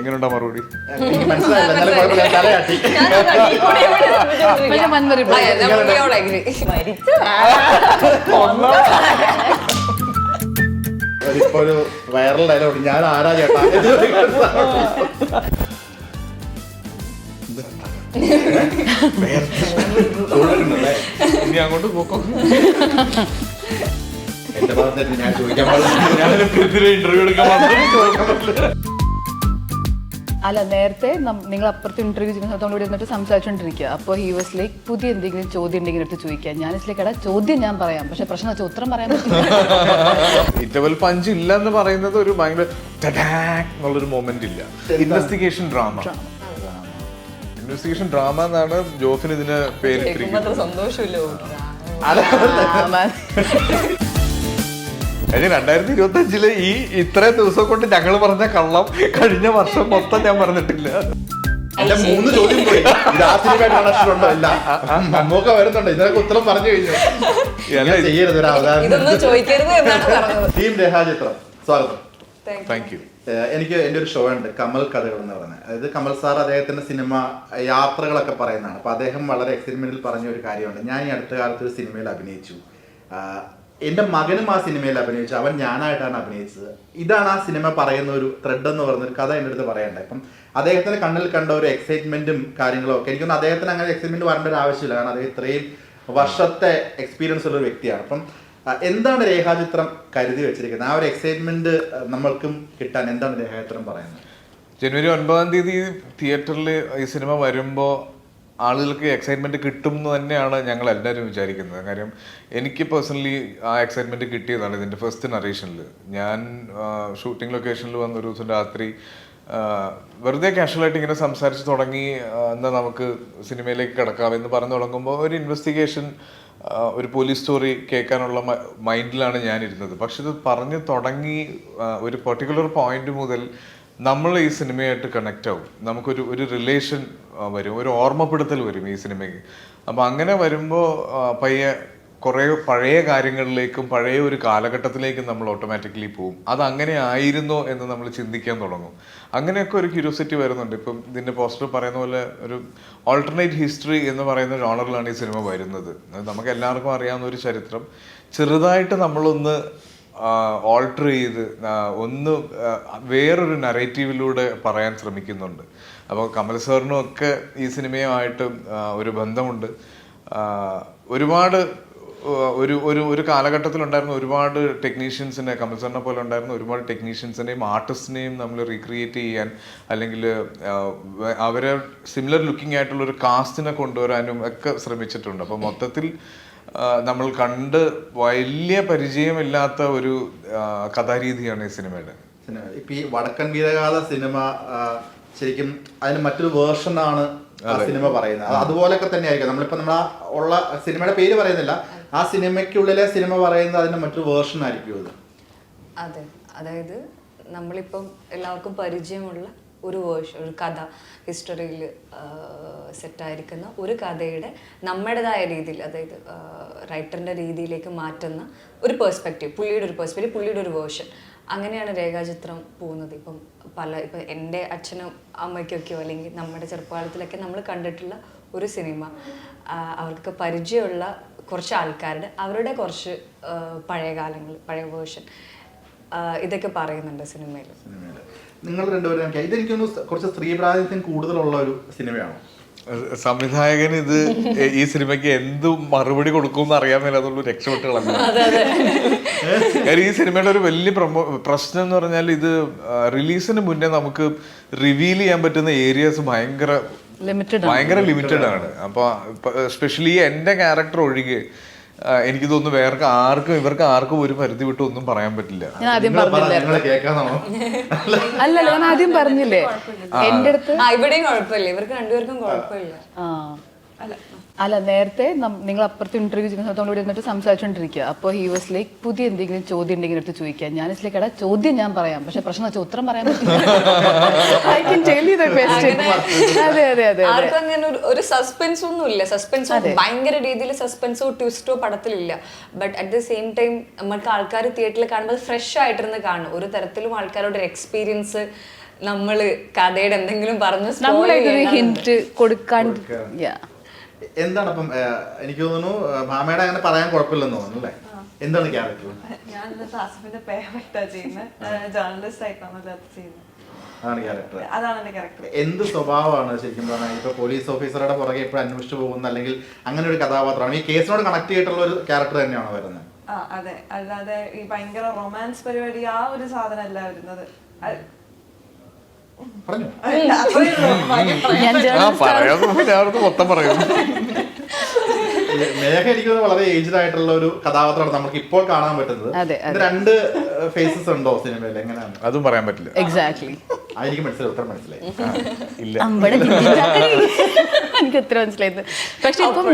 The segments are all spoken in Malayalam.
എങ്ങനെയുണ്ടാ മറുപടി? എനിക്ക് മനസ്സിലായില്ല, എന്നാലും കുഴപ്പമില്ല, ഞാൻ തലയാട്ടി. ഇപ്പൊ ഒരു വൈറൽ ഡയലോഗ്, ഞാൻ ആരാ ചേട്ടാ? ഇനി അങ്ങോട്ട് പോക്കോ. എന്റെ ഭാഗത്ത് ഞാൻ ചോദിക്കാൻ പാടില്ല. ഇന്റർവ്യൂ എടുക്കാൻ മാത്രം. അല്ല, നേരത്തെ നിങ്ങൾ അപ്പുറത്ത് ഇന്റർവ്യൂ ചെയ്യുന്ന സമയത്ത് നമ്മൾ ഇവിടെ ഇരുന്നിട്ട് സംസാരിച്ചുകൊണ്ടിരിക്കുക. അപ്പോൾ ഹി വാസ് ലൈക്ക് പുതിയ എന്തെങ്കിലും ചോദ്യം ഉണ്ടെങ്കിൽ എടുത്ത് ചോദിക്കാം. ഞാൻ ലൈക്ക് ചോദ്യം ഞാൻ പറയാം, പക്ഷെ പ്രശ്നം വെച്ചാൽ ഉത്തരം പറയാൻ പറ്റില്ല. ഇന്റർവെൽ പഞ്ച് ഇല്ല എന്ന് പറയുന്നത് ഒരു ഭയങ്കര എന്നുള്ളൊരു മൊമെന്റ് ഇല്ല. ഇൻവെസ്റ്റിഗേഷൻ ഡ്രാമ എന്നാണ് ജോഫിന് ഇതിന് പേരിട്ടിരിക്കുന്നത്. സന്തോഷമില്ല. 2025 ഈ ഇത്രയും ദിവസം കൊണ്ട് ഞങ്ങൾ പറഞ്ഞ കള്ളം കഴിഞ്ഞ വർഷം മൊത്തം ഞാൻ പറഞ്ഞിട്ടില്ല. എന്റെ 3 ചോദ്യം പോയി. ഉണ്ടോ? ഇല്ല, മമ്മൂക്ക വരുന്നുണ്ട്. ഇതിനൊക്കെ ഉത്തരം പറഞ്ഞു കഴിഞ്ഞു. ചെയ്യരുത് ഒരു അവതാരം. ടീം രേഖാചിത്രം, സ്വാഗതം. Thank you. എനിക്ക് എൻ്റെ ഒരു ഷോ ഉണ്ട്, കമൽ കഥകൾ എന്ന് പറഞ്ഞത്. അതായത് കമൽ സാർ അദ്ദേഹത്തിന്റെ സിനിമ യാത്രകളൊക്കെ പറയുന്നതാണ്. അപ്പൊ അദ്ദേഹം വളരെ എക്സ്പെരിമെന്റിൽ പറഞ്ഞ ഒരു കാര്യമുണ്ട്. ഞാൻ ഈ അടുത്ത കാലത്ത് ഒരു സിനിമയിൽ അഭിനയിച്ചു, എൻ്റെ മകനും ആ സിനിമയിൽ അഭിനയിച്ചു, അവൻ ഞാനായിട്ടാണ് അഭിനയിച്ചത്. ഇതാണ് ആ സിനിമ പറയുന്ന ഒരു ത്രെഡ് എന്ന് പറയുന്ന ഒരു കഥ എൻ്റെ അടുത്ത് പറയണ്ടേ. അപ്പം അദ്ദേഹത്തിന്റെ കണ്ണിൽ കണ്ട ഒരു എക്സൈറ്റ്മെന്റും കാര്യങ്ങളും ഒക്കെ, എനിക്കൊന്നും അദ്ദേഹത്തിന് അങ്ങനെ എക്സൈറ്റ്മെന്റ് വരേണ്ട ഒരു ആവശ്യമില്ല, കാരണം അദ്ദേഹം ഇത്രയും വർഷത്തെ എക്സ്പീരിയൻസ് ഉള്ള ഒരു വ്യക്തിയാണ്. അപ്പം എന്താണ് രേഖാചിത്രം കരുതി വെച്ചിരിക്കുന്നത്? ആ ഒരു എക്സൈറ്റ്മെന്റ് നമ്മൾക്കും കിട്ടാൻ എന്താണ് രേഖാചിത്രം പറയുന്നത്? ജനുവരി 9 തിയേറ്ററിൽ ഈ സിനിമ വരുമ്പോൾ ആളുകൾക്ക് എക്സൈറ്റ്മെന്റ് കിട്ടും എന്ന് തന്നെയാണ് ഞങ്ങൾ എല്ലാവരും വിചാരിക്കുന്നത്. കാര്യം എനിക്ക് പേഴ്സണലി ആ എക്സൈറ്റ്മെന്റ് കിട്ടിയതാണ് ഇതിൻ്റെ ഫസ്റ്റ് നറേഷനിൽ. ഞാൻ ഷൂട്ടിംഗ് ലൊക്കേഷനിൽ വന്ന ഒരു ദിവസം രാത്രി വെറുതെ കാഷ്വലായിട്ട് ഇങ്ങനെ സംസാരിച്ച് തുടങ്ങി, എന്നാൽ നമുക്ക് സിനിമയിലേക്ക് കിടക്കാം എന്ന് പറഞ്ഞു തുടങ്ങുമ്പോൾ ഒരു ഇൻവെസ്റ്റിഗേഷൻ, ഒരു പോലീസ് സ്റ്റോറി കേൾക്കാനുള്ള മൈൻഡിലാണ് ഞാനിരുന്നത്. പക്ഷെ ഇത് പറഞ്ഞു തുടങ്ങി ഒരു പെർട്ടിക്കുലർ പോയിന്റ് മുതൽ നമ്മൾ ഈ സിനിമയായിട്ട് കണക്റ്റ് ആവും, നമുക്കൊരു റിലേഷൻ വരും, ഒരു ഓർമ്മപ്പെടുത്തൽ വരും ഈ സിനിമയ്ക്ക്. അപ്പം അങ്ങനെ വരുമ്പോൾ പയ്യെ കുറേ പഴയ കാര്യങ്ങളിലേക്കും പഴയ ഒരു കാലഘട്ടത്തിലേക്കും നമ്മൾ ഓട്ടോമാറ്റിക്കലി പോവും. അതങ്ങനെ ആയിരുന്നോ എന്ന് നമ്മൾ ചിന്തിക്കാൻ തുടങ്ങും. അങ്ങനെയൊക്കെ ഒരു ക്യൂരിയോസിറ്റി വരുന്നുണ്ട്. ഇപ്പം ഇതിൻ്റെ പോസ്റ്റർ പറയുന്ന പോലെ ഒരു ഓൾട്ടർനേറ്റ് ഹിസ്റ്ററി എന്ന് പറയുന്ന ജോണറിലാണ് ഈ സിനിമ വരുന്നത്. നമുക്ക് എല്ലാവർക്കും അറിയാവുന്ന ഒരു ചരിത്രം ചെറുതായിട്ട് നമ്മളൊന്ന് ഓൾട്ടർ ചെയ്ത് ഒന്ന് വേറൊരു നറേറ്റീവിലൂടെ പറയാൻ ശ്രമിക്കുന്നുണ്ട്. അപ്പോൾ കമൽ സാറിനും ഒക്കെ ഈ സിനിമയുമായിട്ട് ഒരു ബന്ധമുണ്ട്. ഒരുപാട് ഒരു കാലഘട്ടത്തിലുണ്ടായിരുന്ന ഒരുപാട് ടെക്നീഷ്യൻസിനെ, കമൽ സാറിനെ പോലെ ഉണ്ടായിരുന്ന ഒരുപാട് ടെക്നീഷ്യൻസിനെയും ആർട്ടിസ്റ്റിനെയും നമ്മൾ റീക്രിയേറ്റ് ചെയ്യാൻ, അല്ലെങ്കിൽ അവരെ സിമിലർ ലുക്കിംഗ് ആയിട്ടുള്ളൊരു കാസ്റ്റിനെ കൊണ്ടുവരാനും ഒക്കെ ശ്രമിച്ചിട്ടുണ്ട്. അപ്പോൾ മൊത്തത്തിൽ നമ്മൾ കണ്ട് വലിയ പരിചയമില്ലാത്ത ഒരു കഥാരീതിയാണ് ഈ സിനിമയുടെ. ഇപ്പൊ ഈ വടക്കൻ വീരഗാഥ സിനിമ ശരിക്കും അതിന് മറ്റൊരു വേർഷനാണ് ആ സിനിമ പറയുന്നത്. അതുപോലൊക്കെ തന്നെ ആയിരിക്കും. നമ്മളിപ്പോ നമ്മളാ ഉള്ള സിനിമയുടെ പേര് പറയുന്നില്ല, ആ സിനിമയ്ക്കുള്ളിലെ സിനിമ പറയുന്നത് അതിന്റെ മറ്റൊരു വേർഷൻ ആയിരിക്കും അത്. അതെ, അതായത് നമ്മളിപ്പം എല്ലാവർക്കും പരിചയമുള്ള ഒരു വേർഷൻ, ഒരു കഥ, ഹിസ്റ്ററിയിൽ സെറ്റായിരിക്കുന്ന ഒരു കഥയുടെ നമ്മുടേതായ രീതിയിൽ, അതായത് റൈറ്ററിൻ്റെ രീതിയിലേക്ക് മാറ്റുന്ന ഒരു പേഴ്സ്പെക്റ്റീവ്, പുള്ളിയുടെ ഒരു വേർഷൻ. അങ്ങനെയാണ് രേഖാചിത്രം പോകുന്നത്. ഇപ്പം എൻ്റെ അച്ഛനും അമ്മയ്ക്കൊക്കെയോ അല്ലെങ്കിൽ നമ്മുടെ ചെറുപ്പകാലത്തിലൊക്കെ നമ്മൾ കണ്ടിട്ടുള്ള ഒരു സിനിമ, അവർക്ക് പരിചയമുള്ള കുറച്ച് ആൾക്കാരുടെ അവരുടെ കുറച്ച് പഴയ കാലങ്ങൾ, പഴയ വേർഷൻ, ഇതൊക്കെ പറയുന്നുണ്ട് സിനിമയിൽ. നിങ്ങൾ രണ്ടുപേരും ഇതെനിക്കൊന്ന് കുറച്ച് സ്ത്രീ പ്രാതിനിധ്യം കൂടുതലുള്ള ഒരു സിനിമയാണോ? സംവിധായകൻ ഇത് ഈ സിനിമയ്ക്ക് എന്ത് മറുപടി കൊടുക്കും അറിയാൻ മേലാതുള്ളൂ രക്ഷപ്പെട്ട് കളഞ്ഞു. ഈ സിനിമയുടെ ഒരു വലിയ പ്രശ്നം എന്ന് പറഞ്ഞാൽ ഇത് റിലീസിന് മുന്നേ നമുക്ക് റിവീൽ ചെയ്യാൻ പറ്റുന്ന ഏരിയാസ് ഭയങ്കര ലിമിറ്റഡ് ആണ്. അപ്പൊ എസ്പെഷ്യലി എന്റെ ക്യാരക്ടർ ഒഴികെ എനിക്ക് തോന്നുന്നു ഇവർക്ക് ആർക്കും ഒരു പരിധി വിട്ട് ഒന്നും പറയാൻ പറ്റില്ല. ഞാൻ ആദ്യം പറഞ്ഞില്ലേ എന്റെ അടുത്ത് ഇവിടെയും കുഴപ്പമില്ല, ഇവർക്ക് രണ്ടുപേർക്കും കുഴപ്പമില്ല. അല്ല, നേരത്തെ നിങ്ങൾ അപ്പുറത്ത് ഇന്റർവ്യൂ ചെയ്യുന്ന സമയത്ത് നമ്മൾ ഇവിടെ ഇരുന്നിട്ട് സംസാരിച്ചുകൊണ്ടിരിക്കുക. അപ്പോൾ ഹി വാസ് ലൈക്ക് പുതിയ എന്തെങ്കിലും ചോദ്യം ഉണ്ടെങ്കിൽ എടുത്ത് ചോദിക്കാം. ഞാൻ ലൈക്ക് ചോദ്യം ഞാൻ പറയാം, പക്ഷെ പ്രശ്നം വെച്ചാൽ ഉത്തരം പറയാൻ പറ്റില്ല. ആർക്കും അങ്ങനെ ഒരു സസ്പെൻസ് ഒന്നും ഇല്ല. സസ്പെൻസോ ഭയങ്കര രീതിയിൽ സസ്പെൻസോ ട്വിസ്റ്റോ പടത്തിലില്ല. But at the same time നമ്മൾക്ക് ആൾക്കാർ തിയേറ്ററിൽ കാണുമ്പോൾ ഫ്രഷ് ആയിട്ടിരുന്ന് കാണും. ഒരു തരത്തിലും ആൾക്കാരുടെ ഒരു എക്സ്പീരിയൻസ് നമ്മള് കഥയുടെ എന്തെങ്കിലും പറഞ്ഞു നമ്മളായിട്ടൊരു ഹിന്റ് കൊടുക്കാൻ എന്താണ് അപ്പം എനിക്ക് തോന്നുന്നു ഭാമയുടെ അങ്ങനെ പറയാൻ കുഴപ്പമില്ലെന്ന് തോന്നുന്നു അല്ലേ? എന്താണ് ക്യാരക്ടർ? ഞാൻ ആസിഫിന്റെ പേരായിട്ടാ ചെയ്യുന്നത്, ജേർണലിസ്റ്റ് ആയിട്ടാണ് അത് ചെയ്യുന്നത്. അതാണ് ക്യാരക്ടർ. അതാണ് എന്റെ ക്യാരക്ടർ. എന്ത് സ്വഭാവമാണ് ശരിക്കും പറഞ്ഞാൽ ഇപ്പൊ പോലീസ് ഓഫീസറുടെ പുറകെ എപ്പോഴും അന്വേഷിച്ചു പോകുന്ന അല്ലെങ്കിൽ അങ്ങനെ ഒരു കഥാപാത്രമാണ് ഈ കേസിനോട് കണക്ട് ചെയ്തിട്ടുള്ള ഒരു ക്യാരക്ടർ തന്നെയാണോ വരുന്നത്? അതെ, അല്ലാതെ ഈ ഭയങ്കര റൊമാൻസ് പരിപാടി ആ ഒരു സാധനം അല്ല വരുന്നത്. പറഞ്ഞു മൊത്തം പറയും. മേഘ എനിക്ക് വളരെ ഏജ്ഡ് ആയിട്ടുള്ള ഒരു കഥാപാത്രമാണ് നമുക്ക് ഇപ്പോൾ കാണാൻ പറ്റുന്നത്. ഇത് രണ്ട് ഫേസസ് ഉണ്ടോ സിനിമയിൽ? എങ്ങനെയാണ്? അതും പറയാൻ പറ്റില്ല. എക്സാക്ട്ലി. എനിക്ക് മനസ്സിലായി, ഉത്തരം മനസ്സിലായി. ഇല്ല, എനിക്ക് ഉത്തരം മനസ്സിലായത്. പക്ഷെ ഇപ്പം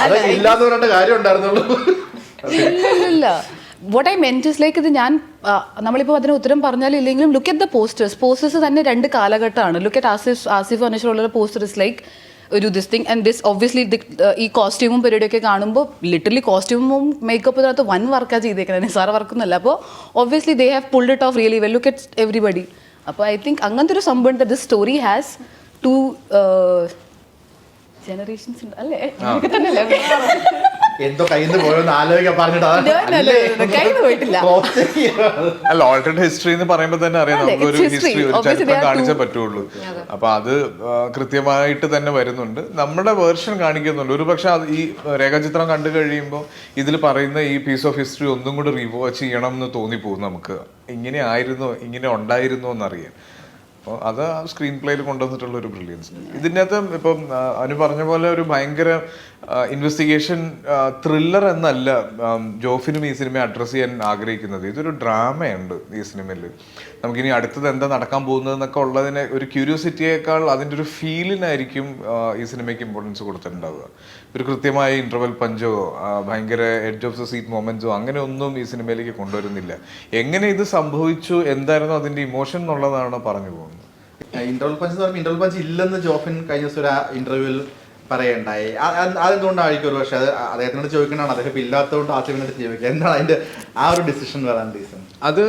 അത് ഇല്ലാന്ന് പറഞ്ഞിട്ട് കാര്യം ഉണ്ടായിരുന്നുള്ളൂ. ഇല്ല, വാട്ട് ഐ മെന്റ് ഇസ് ലൈക്ക് ഇത് ഞാൻ നമ്മളിപ്പോൾ അതിന് ഉത്തരം പറഞ്ഞാലും ഇല്ലെങ്കിലും ലുക്ക് അറ്റ് ദ പോസ്റ്റേഴ്സ് തന്നെ രണ്ട് കാലഘട്ടമാണ്. ലുക്ക് അറ്റ് ആസിഫ് അനശ്വറുള്ള പോസ്റ്റർ ഇസ് ലൈക്ക് ഒരു this thing and this obviously ഈ കോസ്റ്റ്യൂമും പരിപാടിയൊക്കെ കാണുമ്പോൾ ലിറ്ററലി കോസ്റ്റ്യൂമും മേക്കപ്പ് ഇതിനകത്ത് വൺ വർക്കാണ് ചെയ്തേക്കുന്നത്, നിസാറ വർക്കൊന്നുമല്ല. അപ്പോൾ obviously they have pulled it off really well. Look at everybody. അപ്പോൾ ഐ തിങ്ക് അങ്ങനത്തെ ഒരു സംഭവം this story has two generations ഉണ്ട് അല്ലേ? എന്തോ കയ്യിൽ നിന്ന് പോയോന്ന് ആലോചിക്കാൻ പറഞ്ഞിട്ട് പോയിട്ടില്ല. അല്ല, ഓൾറെഡി ഹിസ്റ്ററി എന്ന് പറയുമ്പോൾ തന്നെ അറിയാം നമുക്കൊരു ഹിസ്റ്ററി, ഒരു ചരിത്രം കാണിച്ചേ പറ്റുള്ളൂ. അപ്പൊ അത് കൃത്യമായിട്ട് തന്നെ വരുന്നുണ്ട്, നമ്മുടെ വേർഷൻ കാണിക്കുന്നുണ്ട്. ഒരു പക്ഷെ ഈ രേഖാചിത്രം കണ്ടു കഴിയുമ്പോൾ ഇതിൽ പറയുന്ന ഈ പീസ് ഓഫ് ഹിസ്റ്ററി ഒന്നും കൂടെ റിവാച്ച് ചെയ്യണം എന്ന് തോന്നിപ്പോകും നമുക്ക്. ഇങ്ങനെ ആയിരുന്നോ, ഇങ്ങനെ ഉണ്ടായിരുന്നോ എന്നറിയാൻ. അപ്പോൾ അത് ആ സ്ക്രീൻ പ്ലേയിൽ കൊണ്ടുവന്നിട്ടുള്ള ഒരു ബ്രില്യൻസ്. ഇതിൻ്റെ അകത്ത് ഇപ്പം അനു പറഞ്ഞ പോലെ ഒരു ഭയങ്കര ഇൻവെസ്റ്റിഗേഷൻ ത്രില്ലർ എന്നല്ല ജോഫിനും ഈ സിനിമ അഡ്രസ്സ് ചെയ്യാൻ ആഗ്രഹിക്കുന്നത്. ഇതൊരു ഡ്രാമയുണ്ട് ഈ സിനിമയിൽ. നമുക്കിനി അടുത്തത് എന്താ നടക്കാൻ പോകുന്നതെന്നൊക്കെ ഉള്ളതിനെ ഒരു ക്യൂരിയോസിറ്റിയേക്കാൾ അതിൻ്റെ ഒരു ഫീലിനായിരിക്കും ഈ സിനിമയ്ക്ക് ഇമ്പോർട്ടൻസ് കൊടുത്തിട്ടുണ്ടാവുക. ഒരു കൃത്യമായ ഇൻ്റർവെൽ പഞ്ചോ ഭയങ്കര എഡ്ജ് ഓഫ് ദ സീറ്റ് മൊമെന്റ്സോ അങ്ങനെ ഒന്നും ഈ സിനിമയിലേക്ക് കൊണ്ടുവരുന്നില്ല. എങ്ങനെ ഇത് സംഭവിച്ചു, എന്തായിരുന്നു അതിൻ്റെ ഇമോഷൻ എന്നുള്ളതാണ് പറഞ്ഞു പോകുന്നത്. ഇന്റർവൽ പഞ്ച് എന്ന് പറയുമ്പോൾ ഇന്റർവൽ പഞ്ച് ഇല്ലെന്ന് ജോഫിൻ കഴിഞ്ഞ ദിവസം ഒരു ഇന്റർവ്യൂവിൽ പറയണ്ടായി. അതെന്തുകൊണ്ടായിരിക്കും? ഒരു പക്ഷേ അത് അദ്ദേഹത്തിനോട് ചോദിക്കണതാണ്, അദ്ദേഹം ഇപ്പം ഇല്ലാത്തതുകൊണ്ട് ആസിഫിനോട് ചോദിക്കുക. എന്താണ് അതിന്റെ ആ ഒരു ഡിസിഷൻ വരാൻ റീസൺ? അത്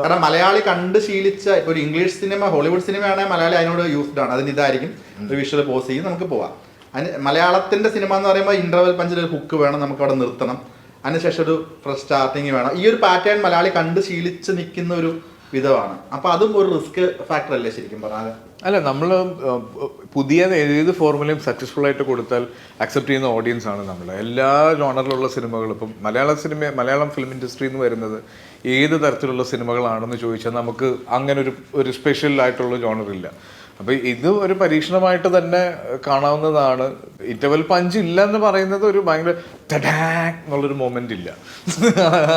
കാരണം മലയാളി കണ്ട് ശീലിച്ച ഇപ്പോൾ ഒരു ഇംഗ്ലീഷ് സിനിമ, ഹോളിവുഡ് സിനിമയാണെങ്കിൽ മലയാളി അതിനോട് യൂസ്ഡ് ആണ്. അതിന് ഇതായിരിക്കും ഒരു വിഷ്വൽ പോസ് ചെയ്യും, നമുക്ക് പോവാം. അതിന് മലയാളത്തിന്റെ സിനിമ എന്ന് പറയുമ്പോൾ ഇന്റർവൽ പഞ്ചിൽ ഒരു ഹുക്ക് വേണം, നമുക്ക് അവിടെ നിർത്തണം, അതിനുശേഷം ഒരു ഫ്രഷ് സ്റ്റാർട്ടിങ് വേണം. ഈ ഒരു പാറ്റേൺ മലയാളി കണ്ട് ശീലിച്ച് നിൽക്കുന്ന ഒരു വിധമാണ്. അപ്പൊ അതും ഒരു റിസ്ക് ഫാക്ടർ അല്ലേ ശരിക്കും പറഞ്ഞാൽ? അല്ല, നമ്മൾ പുതിയ ഏത് ഫോർമുലയും സക്സസ്ഫുൾ ആയിട്ട് കൊടുത്താൽ അക്സെപ്റ്റ് ചെയ്യുന്ന ഓഡിയൻസ് ആണ് നമ്മൾ. എല്ലാ ജോണറിലുള്ള സിനിമകൾ ഇപ്പം മലയാളം ഫിലിം ഇൻഡസ്ട്രി എന്ന് വരുന്നത് ഏത് തരത്തിലുള്ള സിനിമകളാണെന്ന് ചോദിച്ചാൽ നമുക്ക് അങ്ങനെ ഒരു സ്പെഷ്യൽ ആയിട്ടുള്ള ജോണറില്ല. അപ്പൊ ഇത് ഒരു പരീക്ഷണമായിട്ട് തന്നെ കാണാവുന്നതാണ്. ഇന്റർവെൽ പഞ്ച് ഇല്ല എന്ന് പറയുന്നത് ഒരു ഭയങ്കര എന്നുള്ളൊരു മൊമെന്റ് ഇല്ല.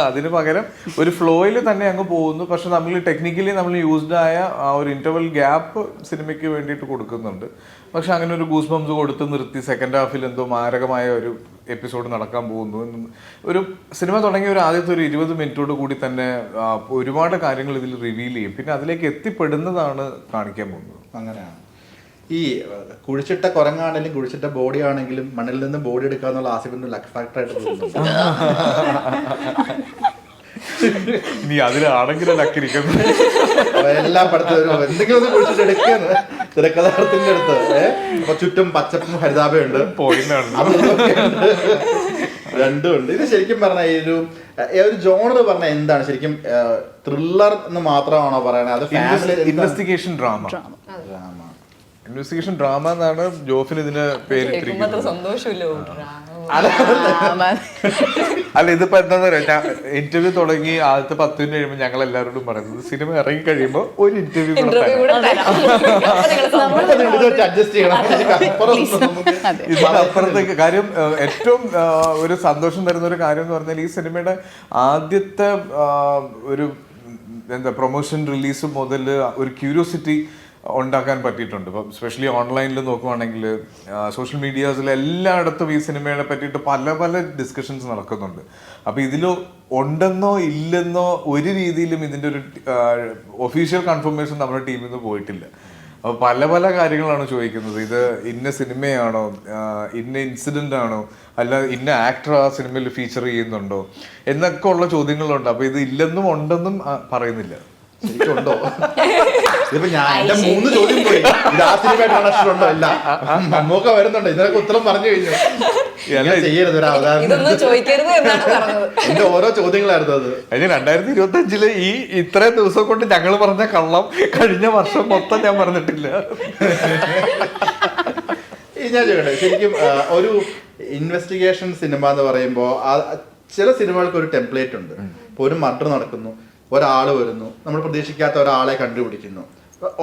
അതിന് പകരം ഒരു ഫ്ലോയിൽ തന്നെ അങ്ങ് പോകുന്നു. പക്ഷെ നമ്മൾ ടെക്നിക്കലി നമ്മൾ യൂസ്ഡ് ആയ ആ ഒരു ഇന്റർവെൽ ഗ്യാപ്പ് സിനിമയ്ക്ക് വേണ്ടിയിട്ട് കൊടുക്കുന്നുണ്ട്. പക്ഷെ അങ്ങനെ ഒരു ഗൂസ് ബംസ് കൊടുത്ത് നിർത്തി സെക്കൻഡ് ഹാഫിൽ എന്തോ മാരകമായ ഒരു എപ്പിസോഡ് നടക്കാൻ പോകുന്നു. ഒരു സിനിമ തുടങ്ങിയ ഒരു ആദ്യത്തെ ഒരു 20 മിനിറ്റോട് കൂടി തന്നെ ഒരുപാട് കാര്യങ്ങൾ ഇതിൽ റിവീൽ ചെയ്യും. പിന്നെ അതിലേക്ക് എത്തിപ്പെടുന്നതാണ് കാണിക്കാൻ പോകുന്നത്. അങ്ങനെയാണ്. ഈ കുഴിച്ചിട്ട കുരങ്ങാണെങ്കിലും കുഴിച്ചിട്ട ബോഡി ആണെങ്കിലും മണ്ണിൽ നിന്ന് ബോഡി എടുക്കുക എന്നുള്ള ആസിഫിന്റെ ലക്ക് ഫാക്ടർ ആയിട്ട് തോന്നുന്നു. നീ അതിലാണെങ്കിലും ലക്കിരിക്കുന്നു. എല്ലാ പടത്തിലും എന്തെങ്കിലും ഒന്ന് കുഴിച്ചിട്ട് എടുക്കുന്നത് തിരക്കഥാകൃത്തിന്റെ അടുത്ത്. അപ്പൊ ചുറ്റും പച്ചപ്പും ഹരിതാപയുണ്ട്, രണ്ടും ഉണ്ട്. ഇത് ശരിക്കും പറഞ്ഞാൽ ഈ ഒരു ജോണർ പറഞ്ഞാൽ എന്താണ് ശരിക്കും? ത്രില്ലർ എന്ന് മാത്രമാണോ പറയണത്? അത് ഇൻവെസ്റ്റിഗേഷൻ ഡ്രാമ എന്നാണ് ജോഫിന് ഇതിന് പേരിട്ടിരിക്കുന്നത്. അല്ല, ഇതിപ്പോ എന്താന്ന് പറയാ, ഇന്റർവ്യൂ തുടങ്ങി ആദ്യത്തെ 10 മിനിറ്റ് കഴിയുമ്പോൾ ഞങ്ങൾ എല്ലാവരോടും പറയുന്നത് സിനിമ ഇറങ്ങി കഴിയുമ്പോൾ ഒരു ഇന്റർവ്യൂ ഇതിനപ്പുറത്തേക്ക് കാര്യം. ഏറ്റവും ഒരു സന്തോഷം തരുന്ന ഒരു കാര്യം എന്ന് പറഞ്ഞാൽ ഈ സിനിമയുടെ ആദ്യത്തെ ഒരു പ്രൊമോഷൻ റിലീസ് മുതൽ ഒരു ക്യൂരിയോസിറ്റി ഉണ്ടാക്കാൻ പറ്റിയിട്ടുണ്ട്. ഇപ്പം സ്പെഷ്യലി ഓൺലൈനിൽ നോക്കുവാണെങ്കിൽ സോഷ്യൽ മീഡിയാസിൽ എല്ലായിടത്തും ഈ സിനിമയെ പറ്റിയിട്ട് പല പല ഡിസ്കഷൻസ് നടക്കുന്നുണ്ട്. അപ്പോൾ ഇതിൽ ഉണ്ടെന്നോ ഇല്ലെന്നോ ഒരു രീതിയിലും ഇതിൻ്റെ ഒരു ഒഫീഷ്യൽ കൺഫർമേഷൻ നമ്മുടെ ടീമിൽ നിന്ന് പോയിട്ടില്ല. അപ്പൊ പല പല കാര്യങ്ങളാണ് ചോദിക്കുന്നത്. ഇത് ഇന്ന സിനിമയാണോ, ഇന്ന ഇൻസിഡന്റ് ആണോ, അല്ല ഇന്ന ആക്ടർ ആ സിനിമയിൽ ഫീച്ചർ ചെയ്യുന്നുണ്ടോ എന്നൊക്കെ ഉള്ള ചോദ്യങ്ങളുണ്ട്. അപ്പൊ ഇത് ഇല്ലെന്നും ഉണ്ടെന്നും പറയുന്നില്ല. ശരിക്കുണ്ടോ? ഇതിപ്പോ ഞാൻ എന്റെ 3 ചോദ്യം പോയി. ഇത് ആ സിനിമയായിട്ട് കണക്ഷൻ ഉണ്ടോ? ഇല്ല. മമ്മൂക്ക വരുന്നുണ്ട്. ഇതിനൊക്കെ ഉത്തരം പറഞ്ഞു കഴിഞ്ഞു. ചെയ്യരുത് ഒരു അവതാരം. ഇതൊന്നും ചോദിക്കരുത് എന്നാണ് പറഞ്ഞത്. എന്റെ ഓരോ ചോദ്യങ്ങളായിരുന്നു അത്. കഴിഞ്ഞ 2025 ഈ ഇത്രയും ദിവസം കൊണ്ട് ഞങ്ങൾ പറഞ്ഞ കള്ളം കഴിഞ്ഞ വർഷം മൊത്തം ഞാൻ പറഞ്ഞിട്ടില്ല. ഞാൻ ചോദിക്കട്ടെ, ശരിക്കും ഒരു ഇൻവെസ്റ്റിഗേഷൻ സിനിമ എന്ന് പറയുമ്പോൾ ചില സിനിമകൾക്ക് ഒരു ടെംപ്ലേറ്റ് ഉണ്ട്. ഇപ്പൊ ഒരു മർഡർ നടക്കുന്നു, ഒരാൾ വരുന്നു, നമ്മൾ പ്രതീക്ഷിക്കാത്ത ഒരാളെ കണ്ടുപിടിക്കുന്നു.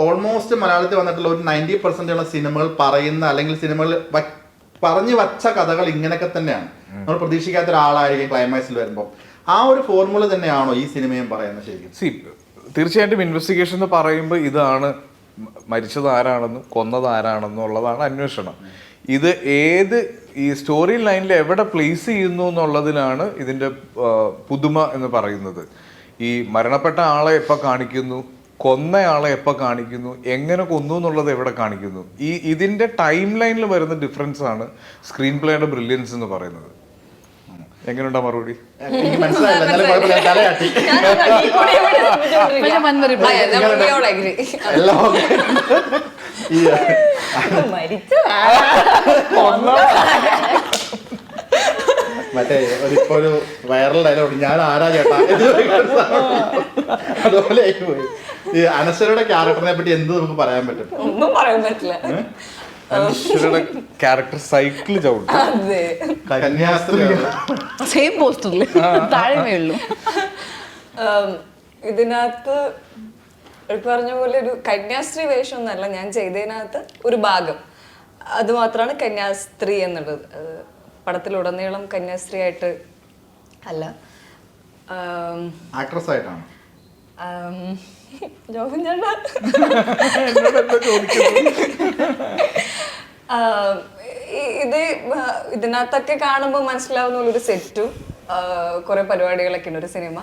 ഓൾമോസ്റ്റ് മലയാളത്തിൽ വന്നിട്ടുള്ള ഒരു 90% സിനിമകൾ പറയുന്ന അല്ലെങ്കിൽ സിനിമകൾ പറഞ്ഞു വച്ച കഥകൾ ഇങ്ങനെയൊക്കെ തന്നെയാണ്. നമ്മൾ പ്രതീക്ഷിക്കാത്ത ഒരാളായിരിക്കും ക്ലൈമാക്സിൽ വരുമ്പോൾ. ആ ഒരു ഫോർമുല തന്നെയാണോ ഈ സിനിമയും പറയുന്നത്? ശരിക്കും തീർച്ചയായിട്ടും ഇൻവെസ്റ്റിഗേഷൻ എന്ന് പറയുമ്പോൾ ഇതാണ് മരിച്ചത് ആരാണെന്നും കൊന്നത് ആരാണെന്നും ഉള്ളതാണ് അന്വേഷണം. ഇത് ഏത് ഈ സ്റ്റോറി ലൈനിൽ എവിടെ പ്ലേസ് ചെയ്യുന്നു എന്നുള്ളതിനാണ് ഇതിൻ്റെ പുതുമ എന്ന് പറയുന്നത്. ഈ മരണപ്പെട്ട ആളെ എപ്പോൾ കാണിക്കുന്നു, കൊന്നയാളെ എപ്പോൾ കാണിക്കുന്നു, എങ്ങനെ കൊന്നു എന്നുള്ളത് എവിടെ കാണിക്കുന്നു, ഇതിൻ്റെ ടൈം ലൈനിൽ വരുന്ന ഡിഫറൻസ് ആണ് സ്ക്രീൻ പ്ലേയുടെ ബ്രില്യൻസ് എന്ന് പറയുന്നത്. എങ്ങനെയുണ്ടാ മറുപടി? എനിക്ക് മനസ്സിലായില്ല. എന്നാലും കുഴപ്പമില്ല, തലയാട്ടി. എല്ലാം ഓക്കെ. മറ്റേ ഇപ്പൊ ഒരു വൈറൽ ഡയലോഗ്, ഞാൻ ആരാ ചേട്ടാ, അതുപോലെ ആയിപ്പോയി. ഈ അനശ്വരയുടെ ക്യാരക്ടറിനെ പറ്റി എന്ത് നമുക്ക് പറയാൻ പറ്റും? ഒന്നും പറയാൻ പറ്റില്ല. അനശ്വരയുടെ ക്യാരക്ടർ സൈക്കിൾ ചവിട്ടും. കന്യാസ്ത്രീ സെയിം പോസ്റ്ററിൽ താഴ്മയുള്ളൂ. ഇതിനകത്ത് പറഞ്ഞ പോലെ ഒരു കന്യാസ്ത്രീ വേഷം എന്നല്ല ഞാൻ ചെയ്തതിനകത്ത് ഒരു ഭാഗം. അത് മാത്രമാണ് കന്യാസ്ത്രീ എന്നുള്ളത്. പടത്തിലുടനീളം കന്യാസ്ത്രീ ആയിട്ട് അല്ല, ആക്ട്രസ് ആയിട്ടാണ്. ജോബിൻ ചേട്ടാ, ഇതിനകത്തൊക്കെ കാണുമ്പോൾ മനസ്സിലാവുന്ന ഒരു സെറ്റും കുറെ പരിപാടികളൊക്കെ ഉണ്ട് ഒരു സിനിമ.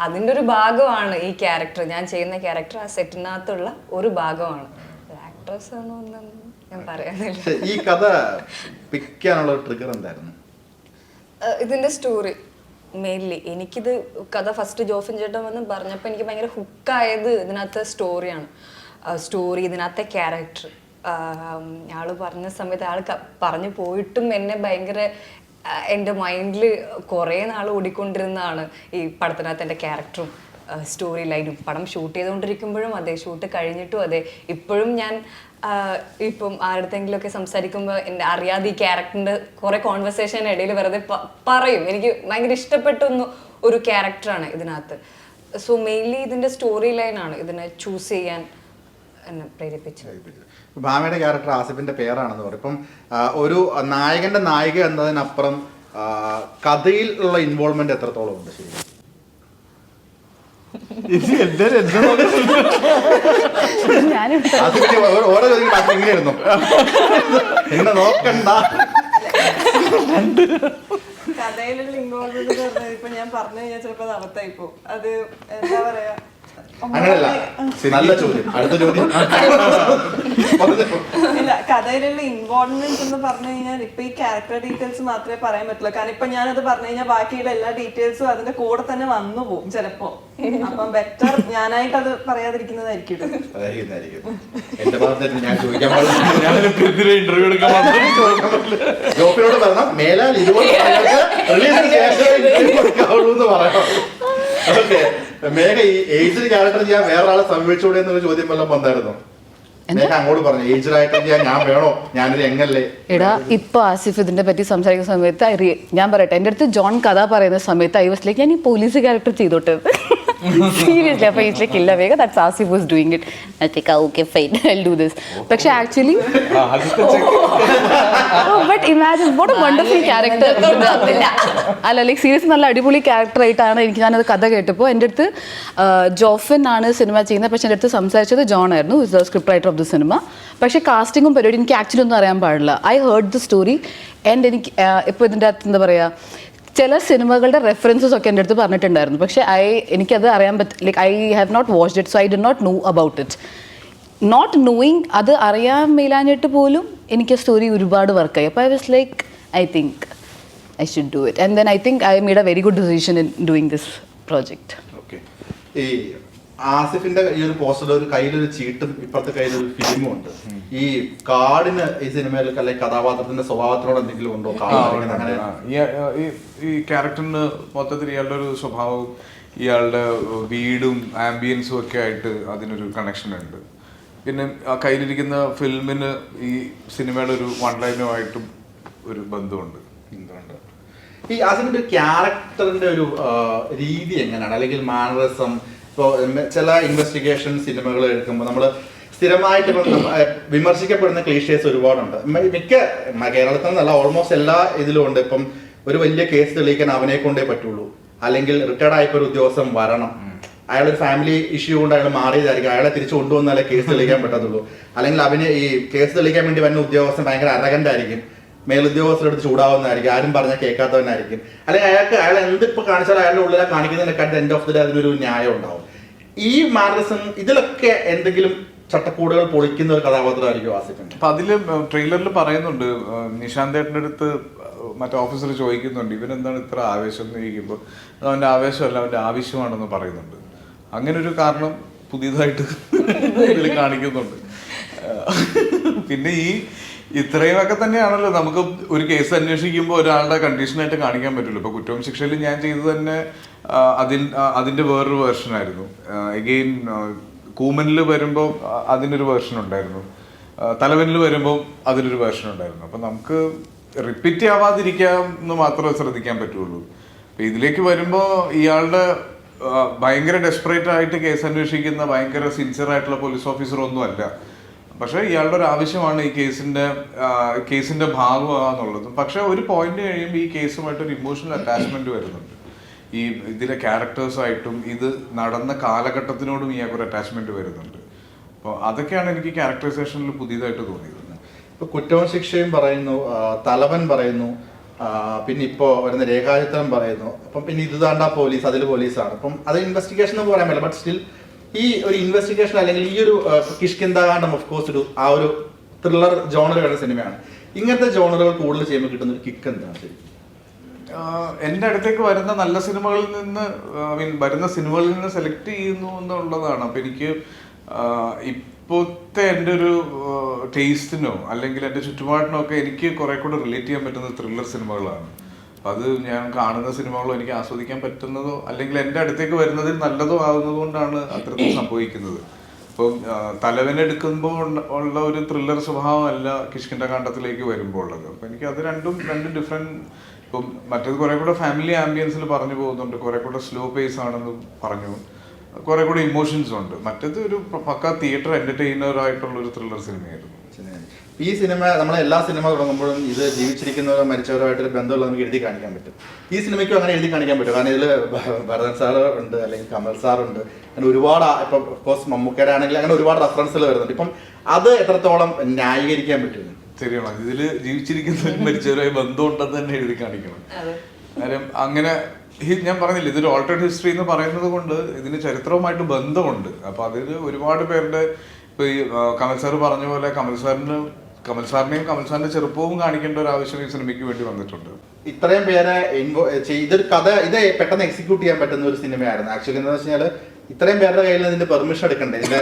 അതിൻ്റെ ഒരു ഭാഗമാണ് ഈ ക്യാരക്ടർ. ഞാൻ ചെയ്യുന്ന ക്യാരക്ടർ ആ സെറ്റിനകത്തുള്ള ഒരു ഭാഗമാണ്. ആക്ട്രസ് ആണോ എന്നൊന്നും ഞാൻ പറയാനില്ല. ഈ കഥ പിക്കാനുള്ള ട്രിഗർ എന്തായിരുന്നു? ഇതിന്റെ സ്റ്റോറി മെയിൻലി എനിക്കിത് കഥ ഫസ്റ്റ് ജോഫിൻ ചേട്ടൻ വന്ന് പറഞ്ഞപ്പോൾ എനിക്ക് ഭയങ്കര ഹുക്കായത് ഇതിനകത്തെ സ്റ്റോറിയാണ്. സ്റ്റോറി, ഇതിനകത്തെ ക്യാരക്ടർ. ആള് പറഞ്ഞ സമയത്ത് ആൾ പറഞ്ഞു പോയിട്ടും എന്നെ ഭയങ്കര എൻ്റെ മൈൻഡിൽ കുറേ നാൾ ഓടിക്കൊണ്ടിരുന്നതാണ് ഈ പടത്തിനകത്ത് എൻ്റെ ക്യാരക്ടറും സ്റ്റോറി ലൈനും. പടം ഷൂട്ട് ചെയ്തുകൊണ്ടിരിക്കുമ്പോഴും അതെ, ഷൂട്ട് കഴിഞ്ഞിട്ടും അതെ. ഇപ്പോഴും ഞാൻ ഇപ്പം ആരുടെങ്കിലുമൊക്കെ സംസാരിക്കുമ്പോൾ എൻ്റെ അറിയാതെ ഈ ക്യാരക്ടറിൻ്റെ കുറേ കോൺവെർസേഷൻ ഇടയിൽ വെറുതെ പറയും. എനിക്ക് ഭയങ്കര ഇഷ്ടപ്പെട്ടൊന്നു ഒരു ക്യാരക്ടറാണ് ഇതിനകത്ത്. സോ മെയിൻലി ഇതിൻ്റെ സ്റ്റോറി ലൈനാണ് ഇതിനെ ചൂസ് ചെയ്യാൻ എന്നെ പ്രേരിപ്പിച്ചത്. ഭാമയുടെ ക്യാരക്ടർ ആസിഫിന്റെ പേരാണെന്ന് പറയും. ഇപ്പം ഒരു നായകന്റെ നായിക എന്നതിനപ്പുറം കഥയിൽ ഉള്ള ഇൻവോൾവ്മെന്റ് എത്രത്തോളം ഉണ്ട്? ശരി, ഓരോ ചോദിക്കും ഇങ്ങനെയായിരുന്നു, എന്നെ നോക്കണ്ട. കഥയിലുള്ള ഇൻവോൾവ്മെന്റ് പറഞ്ഞത് ഇപ്പൊ ഞാൻ പറഞ്ഞു കഴിഞ്ഞാൽ ചിലപ്പോ അത് അബദ്ധമായിപ്പോ. അത് എന്താ പറയാ, അങ്ങനെയല്ല. നല്ല ചോദ്യം. അടുത്ത ചോദ്യം. ഇല്ല, കഥയിലുള്ള ഇൻവോൾവ്മെന്റ് എന്ന് പറഞ്ഞു കഴിഞ്ഞാൽ ഇപ്പൊ ഈ ക്യാരക്ടർ ഡീറ്റെയിൽസ് മാത്രമേ പറയാൻ പറ്റുള്ളൂ. കാരണം ഇപ്പൊ ഞാനത് പറഞ്ഞു കഴിഞ്ഞാൽ ബാക്കിയുള്ള എല്ലാ ഡീറ്റെയിൽസും അതിന്റെ കൂടെ തന്നെ വന്നു പോകും ചിലപ്പോ. അപ്പം ബെറ്റർ ഞാനായിട്ട് അത് പറയാതിരിക്കുന്നതായിരിക്കും. എന്റെ ഭാഗത്ത് ഞാൻ ചോദിക്കാൻ പാടില്ല. ഇന്റർവ്യൂ എടുക്കാൻ ജോഫിനോട് പറഞ്ഞാൽ മേലാൽ ഇതുപോലെ പറയാം. ഓക്കെ, മേഘ ഈ ഏജ്ഡ് ക്യാരക്ടർ ചെയ്യാൻ വേറെ ആളെ സമീപിച്ചൂടെ എന്നൊരു ചോദ്യം വല്ലതും വന്നായിരുന്നോ? മേഘ അങ്ങോട്ട് പറഞ്ഞു ഏജ്ഡ് ആയിട്ട് ചെയ്യാൻ ഞാൻ വേണോ, ഞാനൊരു എങ്ങല്ലേ? എടാ, ഇപ്പൊ ആസിഫ് ഇതിനെ പറ്റി സംസാരിക്കുന്ന സമയത്ത് ഞാൻ പറയട്ടെ, എൻ്റെ അടുത്ത് ജോൺ കഥ പറയുന്ന സമയത്ത് ഐ വാസ് ലൈക്ക് ഞാൻ ഈ പോലീസ് ക്യാരക്ടർ ചെയ്തോട്ടെ സീരിയസ്ലി. അപ്പൊ ഇറ്റ്സ് ലൈക്ക് ഇല്ല വേഗ, that's Asif was doing it. I think okay fine, I will do this. പക്ഷെ actually but imagine what a wonderful character. അല്ല, ലൈക്ക് സീരിയസ് നല്ല അടിപൊളി ക്യാരക്ടർ ആയിട്ടാണ് എനിക്ക്. ഞാനത് കഥ കേട്ടപ്പോൾ എൻ്റെ അടുത്ത് ജോഫിൻ ആണ് സിനിമ ചെയ്യുന്നത്, പക്ഷെ എൻ്റെ അടുത്ത് സംസാരിച്ചത് ജോൺ ആയിരുന്നു, is the script writer of the cinema. പക്ഷേ കാസ്റ്റിങ്ങും പരിപാടി എനിക്ക് ആക്ച്വലി ഒന്നും അറിയാൻ പാടില്ല. I heard the story and എനിക്ക് ഇപ്പോൾ ഇതിൻ്റെ അകത്ത് എന്താ പറയുക, ചില സിനിമകളുടെ റെഫറൻസസ് ഒക്കെ എൻ്റെ അടുത്ത് പറഞ്ഞിട്ടുണ്ടായിരുന്നു. പക്ഷേ എനിക്കത് അറിയാൻ like I have not watched it, so I did not know about it. Not knowing അത് അറിയാൻ മേലാഞ്ഞിട്ട് പോലും എനിക്ക് സ്റ്റോറി ഒരുപാട് വർക്കായി. അപ്പോൾ I was like I think I should do it. And then I think I made a very good decision in doing this project. Okay. ഈ ആസിഫിന്റെ ഈ ഒരു പോസ്റ്ററിൽ ഒരു കയ്യിലൊരു ചീട്ടും ഇപ്പുറത്തെ കയ്യിലൊരു ഫിലിമും ഉണ്ട്. ഈ കാടിന് ഈ സിനിമയിൽ അല്ലെങ്കിൽ കഥാപാത്രത്തിന്റെ സ്വഭാവത്തിനോട് എന്തെങ്കിലും ഉണ്ടോ? അങ്ങനെ ഈ ക്യാരക്ടറിന് മൊത്തത്തിൽ ഇയാളുടെ ഒരു സ്വഭാവവും ഇയാളുടെ വീടും ആംബിയൻസും ഒക്കെ ആയിട്ട് അതിനൊരു കണക്ഷൻ ഉണ്ട്. പിന്നെ ആ കയ്യിലിരിക്കുന്ന ഫിലിമിന് ഈ സിനിമയുടെ ഒരു വൺ ലൈനുമായിട്ടും ഒരു ബന്ധമുണ്ട്. ഈ ആസിഫിന്റെ ക്യാരക്ടറിന്റെ ഒരു രീതി എങ്ങനെയാണ്, അല്ലെങ്കിൽ മാനറിസം? ഇപ്പോൾ ചില ഇൻവെസ്റ്റിഗേഷൻ സിനിമകൾ എടുക്കുമ്പോൾ നമ്മൾ സ്ഥിരമായിട്ട് ഇപ്പം വിമർശിക്കപ്പെടുന്ന ക്ലീഷേസ് ഒരുപാടുണ്ട്. മിക്ക കേരളത്തിൽ നിന്നല്ല, ഓൾമോസ്റ്റ് എല്ലാ ഇതിലും ഉണ്ട്. ഇപ്പം ഒരു വലിയ കേസ് തെളിയിക്കാൻ അവനെ കൊണ്ടേ പറ്റുള്ളൂ, അല്ലെങ്കിൽ റിട്ടയർഡ് ആയപ്പോൾ ഒരു ഉദ്യോഗസ്ഥൻ വരണം, അയാളൊരു ഫാമിലി ഇഷ്യൂ കൊണ്ട് അയാൾ മാറിയതായിരിക്കും, അയാളെ തിരിച്ചു കൊണ്ടുവന്നാലേ കേസ് തെളിയിക്കാൻ പറ്റത്തുള്ളൂ, അല്ലെങ്കിൽ അവന് ഈ കേസ് തെളിയിക്കാൻ വേണ്ടി വരുന്ന ഉദ്യോഗസ്ഥൻ ഭയങ്കര അരഗന്റ് ആയിരിക്കും, മേലുദ്യോഗസ്ഥരെടുത്ത് ചൂടാവുന്നതായിരിക്കും, ആരും പറഞ്ഞാൽ കേൾക്കാത്തവനായിരിക്കും, അല്ലെങ്കിൽ അയാൾ എന്തിപ്പോൾ കാണിച്ചാൽ അയാളുടെ ഉള്ളിലെ കാണിക്കുന്നതിനൊക്കെ എൻഡ് ഓഫ് ദി ഡേ അതിനൊരു ന്യായം ഉണ്ടാവും. ഈ മാനറിസം ഇതിലൊക്കെ എന്തെങ്കിലും ചട്ടക്കൂടുകൾ പൊളിക്കുന്ന ഒരു കഥാപാത്രമായിരിക്കും ആസിഫിന്റെ. അപ്പൊ അതില് ട്രെയിലറിൽ പറയുന്നുണ്ട്, നിശാന്തേട്ടൻ്റെ അടുത്ത് മറ്റേ ഓഫീസർ ചോദിക്കുന്നുണ്ട് ഇവനെന്താണ് ഇത്ര ആവേശം എന്ന് ചോദിക്കുമ്പോൾ അത് അവൻ്റെ ആവേശമല്ല, അവൻ്റെ ആവശ്യമാണെന്ന് പറയുന്നുണ്ട്. അങ്ങനെ ഒരു കാരണം പുതിയതായിട്ട് ഇതിൽ കാണിക്കുന്നുണ്ട്. പിന്നെ ഇത്രയുമൊക്കെ തന്നെയാണല്ലോ നമുക്ക് ഒരു കേസ് അന്വേഷിക്കുമ്പോൾ ഒരാളുടെ കണ്ടീഷനായിട്ട് കാണിക്കാൻ പറ്റുള്ളൂ. ഇപ്പോൾ കുറ്റവും ശിക്ഷയിൽ ഞാൻ ചെയ്തത് തന്നെ അതിൻ്റെ വേറൊരു വേർഷനായിരുന്നു. എഗെയിൻ കൂമനിൽ വരുമ്പോൾ അതിനൊരു വേർഷൻ ഉണ്ടായിരുന്നു, തലവനിൽ വരുമ്പോൾ അതിനൊരു വേർഷൻ ഉണ്ടായിരുന്നു. അപ്പം നമുക്ക് റിപ്പീറ്റ് ആവാതിരിക്കാമെന്ന് മാത്രമേ ശ്രദ്ധിക്കാൻ പറ്റുള്ളൂ. അപ്പം ഇതിലേക്ക് വരുമ്പോൾ ഇയാളുടെ ഭയങ്കര ഡെസ്പറേറ്റ് ആയിട്ട് കേസ് അന്വേഷിക്കുന്ന ഭയങ്കര സിൻസിയർ ആയിട്ടുള്ള പോലീസ് ഓഫീസറൊന്നും അല്ല. പക്ഷേ ഇയാളുടെ ഒരു ആവശ്യമാണ് ഈ കേസിന്റെ ഭാഗമാണെന്നുള്ളതും. പക്ഷെ ഒരു പോയിന്റ് കഴിയുമ്പോൾ ഈ കേസുമായിട്ടൊരു ഇമോഷണൽ അറ്റാച്ച്മെന്റ് വരുന്നുണ്ട്. ഈ ഇതിലെ ക്യാരക്ടേഴ്സായിട്ടും ഇത് നടന്ന കാലഘട്ടത്തിനോടും ഇയാൾക്കൊരു അറ്റാച്ച്മെന്റ് വരുന്നുണ്ട്. അപ്പോൾ അതൊക്കെയാണ് എനിക്ക് ക്യാരക്ടറൈസേഷനിൽ പുതിയതായിട്ട് തോന്നിയത്. ഇപ്പൊ കുറ്റവും ശിക്ഷയും പറയുന്നു, തലവൻ പറയുന്നു, പിന്നെ ഇപ്പോൾ വരുന്ന രേഖാചിത്രം പറയുന്നു, അപ്പം പിന്നെ ഇത് താണ്ടാ പോലീസ്, അതിൽ പോലീസാണ്. അപ്പം അത് ഇൻവെസ്റ്റിഗേഷൻ എന്ന് പറയാൻ പറ്റില്ല. ബട്ട് സ്റ്റിൽ ഈ ഒരു ഇൻവെസ്റ്റിഗേഷൻ അല്ലെങ്കിൽ ഈ ഒരു കിഷ്കിന്ധാകാന്ഡം ഓഫ് കോഴ്സ് ആ ഒരു ത്രില്ലർ ജോണർ വരുന്ന സിനിമയാണ്. ഇങ്ങനത്തെ ജോണറുകൾ കൂടുതൽ ചെയ്യുമ്പോൾ കിട്ടുന്ന ഒരു കിക്ക് എന്താണ് ശരി? എൻ്റെ അടുത്തേക്ക് വരുന്ന നല്ല സിനിമകളിൽ നിന്ന് വരുന്ന സിനിമകളിൽ നിന്ന് സെലക്ട് ചെയ്യുന്നു എന്നുള്ളതാണ്. അപ്പം എനിക്ക് ഇപ്പോഴത്തെ എൻ്റെ ഒരു ടേസ്റ്റിനോ അല്ലെങ്കിൽ എൻ്റെ ചുറ്റുപാടിനോ ഒക്കെ എനിക്ക് കുറെ കൂടെ റിലേറ്റ് ചെയ്യാൻ പറ്റുന്ന ത്രില്ലർ സിനിമകളാണ്. അപ്പം അത് ഞാൻ കാണുന്ന സിനിമകളോ എനിക്ക് ആസ്വദിക്കാൻ പറ്റുന്നതോ അല്ലെങ്കിൽ എൻ്റെ അടുത്തേക്ക് വരുന്നതിൽ നല്ലതോ ആകുന്നത് കൊണ്ടാണ് അത്തരത്തിൽ സംഭവിക്കുന്നത്. ഇപ്പം തലവനെടുക്കുമ്പോൾ ഉള്ള ഒരു ത്രില്ലർ സ്വഭാവമല്ല കിഷ്കിന്ധാകാന്ഡത്തിലേക്ക് വരുമ്പോൾ ഉള്ളത്. അപ്പം എനിക്ക് അത് രണ്ടും ഡിഫറെൻറ്റ്. ഇപ്പം മറ്റേത് കുറെ കൂടെ ഫാമിലി ആംബിയൻസിൽ പറഞ്ഞു പോകുന്നുണ്ട്, കുറെ കൂടെ സ്ലോ പേസ് ആണെന്ന് പറഞ്ഞു, കുറെ കൂടെ ഇമോഷൻസ് ഉണ്ട്. മറ്റേത് ഒരു പക്ക തിയേറ്റർ എന്റർടൈനർ ആയിട്ടുള്ള ഒരു ത്രില്ലർ സിനിമയായിരുന്നു. ഈ സിനിമ നമ്മളെ എല്ലാ സിനിമ തുടങ്ങുമ്പോഴും ഇത് ജീവിച്ചിരിക്കുന്നവരോ മരിച്ചവരുമായിട്ടൊരു ബന്ധമുള്ള നമുക്ക് എഴുതി കാണിക്കാൻ പറ്റും. ഈ സിനിമയ്ക്കും അങ്ങനെ എഴുതി കാണിക്കാൻ പറ്റും. കാരണം ഇതിൽ ഭരതൻ സാർ ഉണ്ട്, അല്ലെങ്കിൽ കമൽ സാറുണ്ട്, അങ്ങനെ ഒരുപാട് ഇപ്പം ഓഫ്കോഴ്സ് മമ്മൂക്കയുടെ ആണെങ്കിൽ അങ്ങനെ ഒരുപാട് റെഫറൻസുകൾ വരുന്നുണ്ട്. ഇപ്പം അത് എത്രത്തോളം ന്യായീകരിക്കാൻ പറ്റും? ശരിയാണ്, ഇതില് ജീവിച്ചിരിക്കുന്നവരും മരിച്ചവരുമായി ബന്ധമുണ്ടെന്ന് തന്നെ എഴുതി കാണിക്കണം. കാര്യം അങ്ങനെ ഞാൻ പറഞ്ഞില്ല, ഇതൊരു ഓൾട്ടർനേറ്റ് ഹിസ്റ്ററി എന്ന് പറയുന്നത് കൊണ്ട് ഇതിന് ചരിത്രവുമായിട്ട് ബന്ധമുണ്ട്. അപ്പൊ അതിൽ ഒരുപാട് പേരുടെ ഇപ്പൊ ഈ കമൽ സാർ പറഞ്ഞ പോലെ കമൽ സാറിനെയും കമൽ സാറിന്റെ ചെറുപ്പവും കാണിക്കേണ്ട ഒരു ആവശ്യം ഈ സിനിമയ്ക്ക് വേണ്ടി വന്നിട്ടുണ്ട്. ഇത്രയും പേരെ ഇതൊരു കഥ ഇത് പെട്ടെന്ന് എക്സിക്യൂട്ട് ചെയ്യാൻ പറ്റുന്ന ഒരു സിനിമയായിരുന്നു. ആക്ച്വലി എന്താ വെച്ചാൽ ഇത്രയും പേരുടെ കയ്യിൽ നിന്ന് ഇതിന്റെ പെർമിഷൻ എടുക്കണ്ടേ? ഇതിന്റെ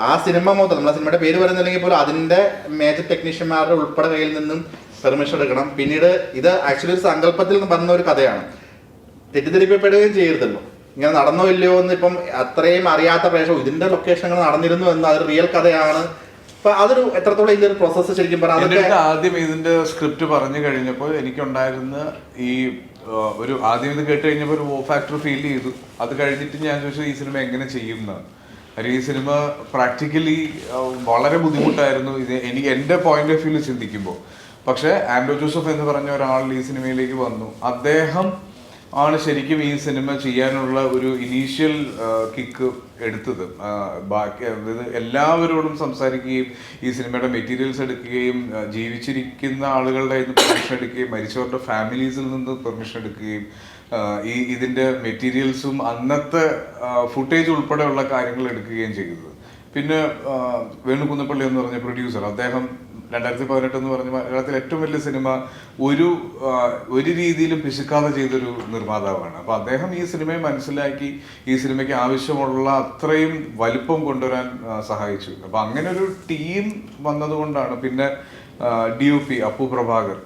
ആ സിനിമ മൊത്തം നമ്മളെ സിനിമയുടെ പേര് പറയുന്നില്ലെങ്കിൽ പോലും അതിന്റെ മേജർ ടെക്നീഷ്യന്മാരുടെ ഉൾപ്പെടെ കയ്യിൽ നിന്നും പെർമിഷൻ എടുക്കണം. പിന്നീട് ഇത് ആക്ച്വലി ഒരു സങ്കല്പത്തിൽ നിന്ന് പറഞ്ഞ ഒരു കഥയാണ്, തെറ്റിദ്ധരിക്കപ്പെടുകയും ചെയ്യരുതല്ലോ. ഇങ്ങനെ നടന്നോ ഇല്ലയോ എന്ന് ഇപ്പം അത്രയും അറിയാത്ത പ്രേക്ഷകർ ഇതിന്റെ ലൊക്കേഷനുകൾ നടന്നിരുന്നു എന്ന് അതൊരു റിയൽ കഥയാണ്. അപ്പൊ അതൊരു എത്രത്തോളം ഇതിന്റെ ഒരു പ്രോസസ്സ് ശരിക്കും പറഞ്ഞാൽ ആദ്യം ഇതിന്റെ സ്ക്രിപ്റ്റ് പറഞ്ഞു കഴിഞ്ഞപ്പോൾ എനിക്കുണ്ടായിരുന്ന ഈ ഒരു ആദ്യം ഇത് കേട്ട് കഴിഞ്ഞപ്പോൾ ഒരു വോ ഫാക്ടർ ഫീൽ ചെയ്തു. അത് കഴിഞ്ഞിട്ട് ഞാൻ ചോദിച്ചത് ഈ സിനിമ എങ്ങനെ ചെയ്യും എന്നാണ്. കാര്യം ഈ സിനിമ പ്രാക്ടിക്കലി വളരെ ബുദ്ധിമുട്ടായിരുന്നു ഇത് എനിക്ക് എൻ്റെ പോയിന്റ് ഓഫ് വ്യൂവിൽ ചിന്തിക്കുമ്പോൾ. പക്ഷെ ആൻഡ്രോ ജോസഫ് എന്ന് പറഞ്ഞ ഒരാൾ ഈ സിനിമയിലേക്ക് വന്നു. അദ്ദേഹം ആണ് ശരിക്കും ഈ സിനിമ ചെയ്യാനുള്ള ഒരു ഇനീഷ്യൽ കിക്ക് എടുത്തത്. ബാക്കി എല്ലാവരോടും സംസാരിക്കുകയും ഈ സിനിമയുടെ മെറ്റീരിയൽസ് എടുക്കുകയും ജീവിച്ചിരിക്കുന്ന ആളുകളുടെ ഇത് പെർമിഷൻ എടുക്കുകയും മരിച്ചവരുടെ ഫാമിലീസിൽ നിന്ന് പെർമിഷൻ എടുക്കുകയും ഇതിൻ്റെ മെറ്റീരിയൽസും അന്നത്തെ ഫുട്ടേജ് ഉൾപ്പെടെയുള്ള കാര്യങ്ങൾ എടുക്കുകയും ചെയ്തത്. പിന്നെ വേണു കുന്നപ്പള്ളി എന്ന് പറഞ്ഞ പ്രൊഡ്യൂസർ, അദ്ദേഹം 2018 എന്ന് പറഞ്ഞ മലയാളത്തിലെ ഏറ്റവും വലിയ സിനിമ ഒരു രീതിയിലും പിശുക്കാതെ ചെയ്തൊരു നിർമ്മാതാവാണ്. അപ്പൊ അദ്ദേഹം ഈ സിനിമയെ മനസ്സിലാക്കി ഈ സിനിമയ്ക്ക് ആവശ്യമുള്ള അത്രയും വലിപ്പം കൊണ്ടുവരാൻ സഹായിച്ചു. അപ്പൊ അങ്ങനെ ഒരു ടീം വന്നതുകൊണ്ടാണ്. പിന്നെ DOP അപ്പു പ്രഭാകർ,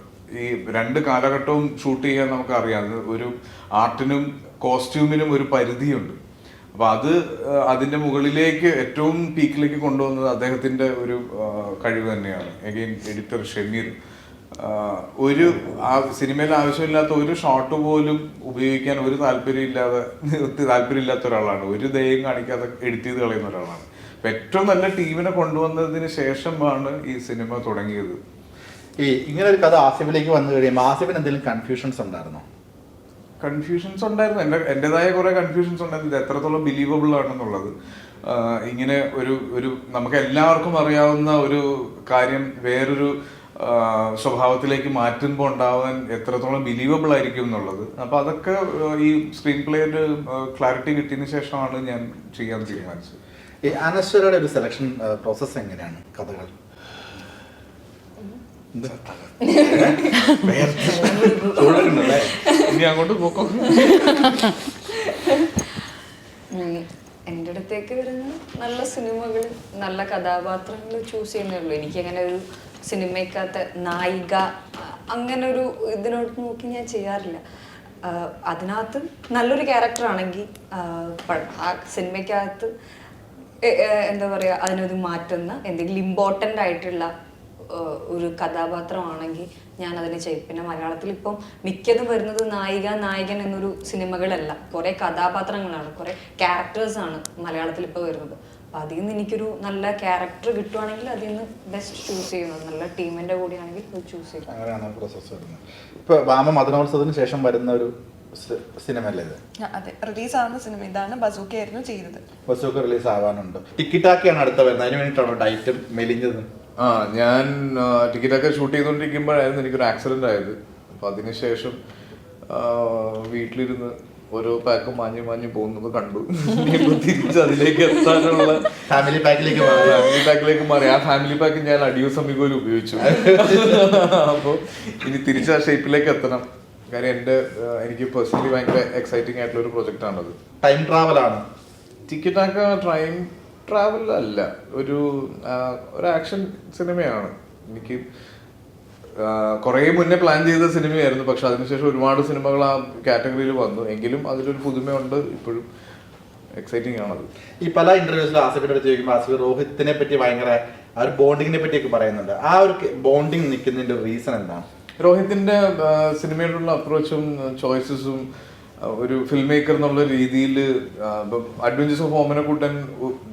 ഈ 2 കാലഘട്ടവും ഷൂട്ട് ചെയ്യാൻ നമുക്കറിയാം. ഒരു ആർട്ടിനും കോസ്റ്റ്യൂമിനും ഒരു പരിധിയുണ്ട്. അപ്പൊ അതിന്റെ മുകളിലേക്ക് ഏറ്റവും പീക്കിലേക്ക് കൊണ്ടുവന്നത് അദ്ദേഹത്തിന്റെ ഒരു കഴിവ് തന്നെയാണ്. അഗെയിൻ എഡിറ്റർ ഷമീർ, സിനിമയിൽ ആവശ്യമില്ലാത്ത ഒരു ഷോട്ട് പോലും ഉപയോഗിക്കാൻ താല്പര്യമില്ലാത്ത ഒരാളാണ്. ഒരു ദയം കാണിക്കാതെ എഡിറ്റ് ചെയ്ത് കളയുന്ന ഒരാളാണ്. അപ്പൊ ഏറ്റവും നല്ല ടീമിനെ കൊണ്ടുവന്നതിന് ശേഷമാണ് ഈ സിനിമ തുടങ്ങിയത്. ഇങ്ങനെ ഒരു കഥ ആസിഫിലേക്ക് വന്നു കഴിയുമ്പോൾ ആസിഫിന് എന്തെങ്കിലും കൺഫ്യൂഷൻസ് ഉണ്ടായിരുന്നോ? കൺഫ്യൂഷൻസ് ഉണ്ടായിരുന്നു. എൻ്റെതായ കുറെ കൺഫ്യൂഷൻസ് ഉണ്ടായിരുന്നു. ഇത് എത്രത്തോളം ബിലീവബിൾ ആണെന്നുള്ളത്. ഇങ്ങനെ ഒരു നമുക്ക് എല്ലാവർക്കും അറിയാവുന്ന ഒരു കാര്യം വേറൊരു സ്വഭാവത്തിലേക്ക് മാറ്റുമ്പോൾ ഉണ്ടാവാൻ എത്രത്തോളം ബിലീവബിൾ ആയിരിക്കും എന്നുള്ളത്. അപ്പൊ അതൊക്കെ ഈ സ്ക്രീൻ പ്ലേയില് ക്ലാരിറ്റി കിട്ടിയതിന് ശേഷമാണ് ഞാൻ ചെയ്യാൻ തീരുമാനിച്ചത്. ഈ അനശ്വരയുടെ ഒരു സെലക്ഷൻ പ്രോസസ്സ് എങ്ങനെയാണ്? കഥകൾ ഇനി അങ്ങോട്ട് പോക്കോ. എൻ്റെ അടുത്തേക്ക് വരുന്ന നല്ല സിനിമകൾ, നല്ല കഥാപാത്രങ്ങൾ ചൂസ് ചെയ്യുന്നേ ഉള്ളൂ. എനിക്കങ്ങനെ ഒരു സിനിമയ്ക്കകത്ത് നായിക അങ്ങനെ ഒരു ഇതിനോട്ട് നോക്കി ഞാൻ ചെയ്യാറില്ല. അതിനകത്ത് നല്ലൊരു ക്യാരക്ടർ ആണെങ്കിൽ ആ സിനിമയ്ക്കകത്ത് എന്താ പറയുക, അതിനൊരു മാറ്റുന്ന എന്തെങ്കിലും ഇമ്പോർട്ടൻ്റ് ആയിട്ടുള്ള ഒരു കഥാപാത്രമാണെങ്കിൽ ഞാൻ അതിനെ ചെയ്യും. പിന്നെ മലയാളത്തിൽ ഇപ്പം മിക്കതും വരുന്നത് നായകൻ എന്നൊരു സിനിമകളല്ല, കുറേ കഥാപാത്രങ്ങളാണ്, കുറേ ക്യാരക്ടേഴ്സാണ് മലയാളത്തിൽ ഇപ്പോൾ വരുന്നത്. അപ്പം അതിൽ നിന്ന് എനിക്കൊരു നല്ല ക്യാരക്ടർ കിട്ടുവാണെങ്കിൽ അതിൽ നിന്ന് ബെസ്റ്റ് ചൂസ് ചെയ്യുന്നത്, നല്ല ടീമിൻ്റെ കൂടെയാണെങ്കിൽ ചൂസ് ചെയ്യും. അങ്ങനെയാണ് പ്രോസസ്സ് വരുന്നത്. ഇപ്പോൾ വാമ മദനോത്സവത്തിന് ശേഷം വരുന്ന ഒരു സിനിമ അല്ലേ ഇത്? അതെ, റിലീസ് ആവുന്ന സിനിമ ഇതാണ്. ബസൂക്ക ആയിരുന്നു ചെയ്തത്. Bazooka release ആവാനുണ്ട്. ടിക്കറ്റാക്കിയാണ് അടുത്ത വരുന്നത്. അതിന് വേണ്ടിയിട്ടാണോ ഡയറ്റും മെലിഞ്ഞതും? ഞാൻ ടിക്കറ്റൊക്കെ ഷൂട്ട് ചെയ്തുകൊണ്ടിരിക്കുമ്പോഴായിരുന്നു എനിക്കൊരു ആക്സിഡന്റ് ആയത്. അപ്പൊ അതിനുശേഷം വീട്ടിലിരുന്ന് ഓരോ പാക്കും മാഞ്ഞു പോകുന്നത് കണ്ടു. തിരിച്ച് അതിലേക്ക് എത്താനുള്ള ഫാമിലി പാക്കിലേക്ക് മാറി. ആ ഫാമിലി പാക്ക് ഞാൻ അടിയോ സമീപം ഉപയോഗിച്ചു. അപ്പോൾ ഇനി തിരിച്ച് ആ ഷേപ്പിലേക്ക് എത്തണം. കാര്യം എനിക്ക് പേഴ്സണലി ഭയങ്കര എക്സൈറ്റിംഗ് ആയിട്ടുള്ള ഒരു പ്രൊജക്റ്റ് ആണത്. ടൈം ട്രാവൽ ആണ്. ടിക്കറ്റൊക്കെ ടൈം ട്രാവൽ അല്ല, ഒരു ആക്ഷൻ സിനിമയാണ്. എനിക്ക് കുറേ മുന്നേ പ്ലാൻ ചെയ്ത സിനിമയായിരുന്നു. പക്ഷെ അതിനുശേഷം ഒരുപാട് സിനിമകൾ ആ കാറ്റഗറിയിൽ വന്നു. എങ്കിലും അതിലൊരു പുതുമയുണ്ട്. ഇപ്പോഴും എക്സൈറ്റിംഗ് ആണത്. ഈ പല ഇന്റർവ്യൂസിലും ആസിഫിന്റെ അടുത്ത് ചോദിക്കുമ്പോൾ ആസിഫ് രോഹിത്തിനെ പറ്റി ഭയങ്കര ആ ഒരു ബോണ്ടിങ്ങിനെ പറ്റിയൊക്കെ പറയുന്നുണ്ട്. ആ ഒരു ബോണ്ടിങ് നിൽക്കുന്നതിന്റെ റീസൺ എന്താണ്? രോഹിത്തിന്റെ സിനിമയോടുള്ള അപ്രോച്ചും ചോയ്സസും ഒരു ഫിൽം മേക്കർ എന്നുള്ള രീതിയിൽ അഡ്വഞ്ചേഴ്സ് ഓഫ് ഓമനക്കുട്ടൻ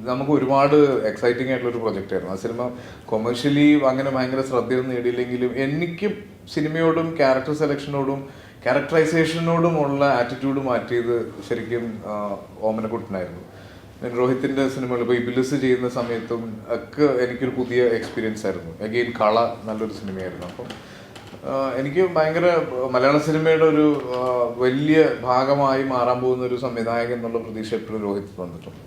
നമുക്ക് ഒരുപാട് എക്സൈറ്റിംഗ് ആയിട്ടുള്ള ഒരു പ്രൊജക്റ്റ് ആയിരുന്നു. ആ സിനിമ കൊമേഴ്ഷ്യലി അങ്ങനെ ഭയങ്കര ശ്രദ്ധയൊന്നും നേടിയില്ലെങ്കിലും എനിക്ക് സിനിമയോടും ക്യാരക്ടർ സെലക്ഷനോടും ക്യാരക്ടറൈസേഷനോടുമുള്ള ആറ്റിറ്റ്യൂഡ് മാറ്റിയത് ശരിക്കും ഓമനക്കുട്ടനായിരുന്നു. രോഹിത്തിന്റെ സിനിമകൾ ഇപ്പോൾ ഇബിലിസ് ചെയ്യുന്ന സമയത്തും ഒക്കെ എനിക്കൊരു പുതിയ എക്സ്പീരിയൻസ് ആയിരുന്നു. അഗെയിൻ കള നല്ലൊരു സിനിമയായിരുന്നു. അപ്പം എനിക്ക് ഭയങ്കര മലയാള സിനിമയുടെ ഒരു വലിയ ഭാഗമായി മാറാൻ പോകുന്ന ഒരു സംവിധായകൻ എന്നുള്ള പ്രതീക്ഷ എപ്പോഴും രോഹിത് വന്നിട്ടുണ്ട്.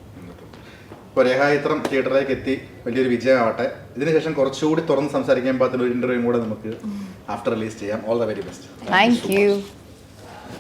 ഇപ്പോൾ രേഖാചിത്രം തിയേറ്ററിലേക്ക് എത്തി, വലിയൊരു വിജയമാവട്ടെ. ഇതിനുശേഷം കുറച്ചുകൂടി തുറന്ന് സംസാരിക്കാൻ പറ്റുന്ന ഒരു ഇന്റർവ്യൂ കൂടെ നമുക്ക് ആഫ്റ്റർ റിലീസ് ചെയ്യാം. All the very best. Thank you.